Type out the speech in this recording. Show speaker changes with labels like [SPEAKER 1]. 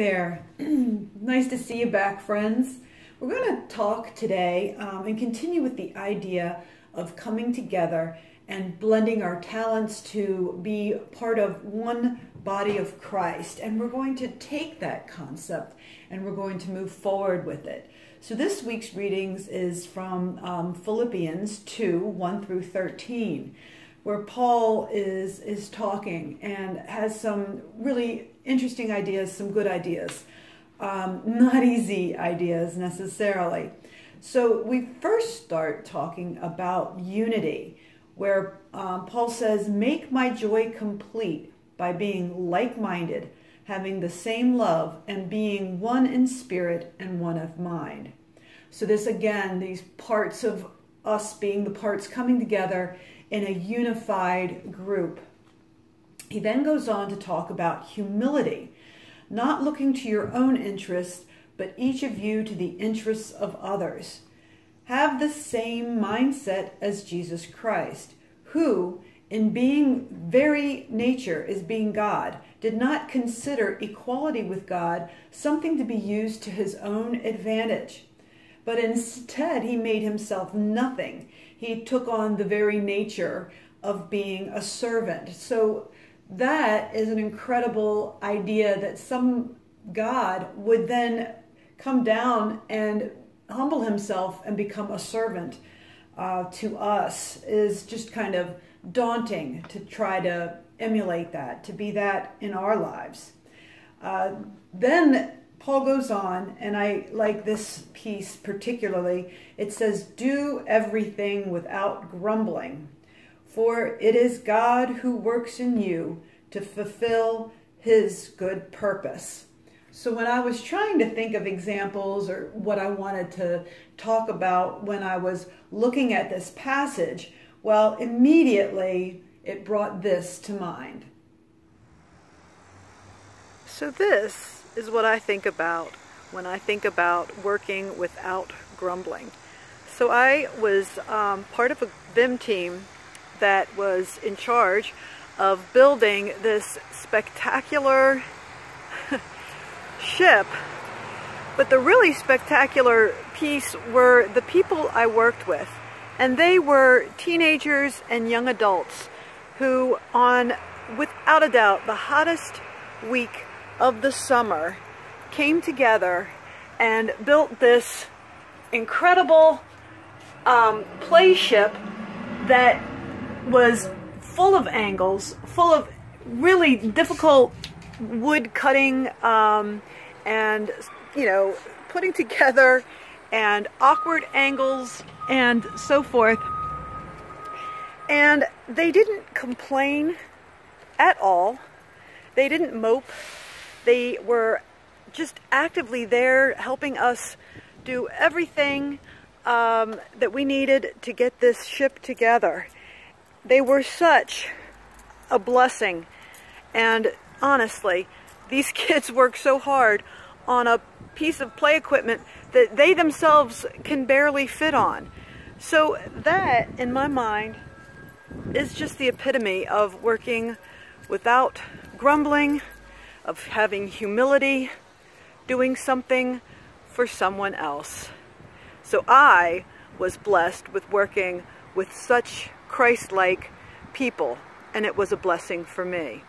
[SPEAKER 1] there. Nice to see you back, friends. We're going to talk today and continue with the idea of coming together and blending our talents to be part of one body of Christ. And we're going to take that concept and we're going to move forward with it. So this week's readings is from Philippians 2, 1 through 13, where Paul is talking and has some really interesting ideas, some good ideas, not easy ideas necessarily. So we first start talking about unity, where Paul says, "Make my joy complete by being like-minded, having the same love, and being one in spirit and one of mind." So this again, these parts of us being the parts coming together in a unified group. He then goes on to talk about humility, not looking to your own interests, but each of you to the interests of others. Have the same mindset as Jesus Christ, who, in being very nature as being God, did not consider equality with God something to be used to his own advantage, but instead he made himself nothing. He took on the very nature of being a servant. So that is an incredible idea, that some God would then come down and humble himself and become a servant to us. Is just kind of daunting to try to emulate that, to be that in our lives. Then Paul goes on, and I like this piece particularly. It says, "Do everything without grumbling, for it is God who works in you to fulfill his good purpose." So when I was trying to think of examples or what I wanted to talk about when I was looking at this passage, well, immediately it brought this to mind. So this is what I think about when I think about working without grumbling. So I was part of a VIM team that was in charge of building this spectacular ship, but the really spectacular piece were the people I worked with, and they were teenagers and young adults who, on without a doubt the hottest week of the summer, came together and built this incredible play ship that was full of angles, full of really difficult wood cutting and, you know, putting together, and awkward angles and so forth. And they didn't complain at all. They didn't mope. They were just actively there helping us do everything that we needed to get this ship together. They were such a blessing. And honestly, these kids work so hard on a piece of play equipment that they themselves can barely fit on. So that, in my mind, is just the epitome of working without grumbling, of having humility, doing something for someone else. So I was blessed with working with such Christ-like people, and it was a blessing for me.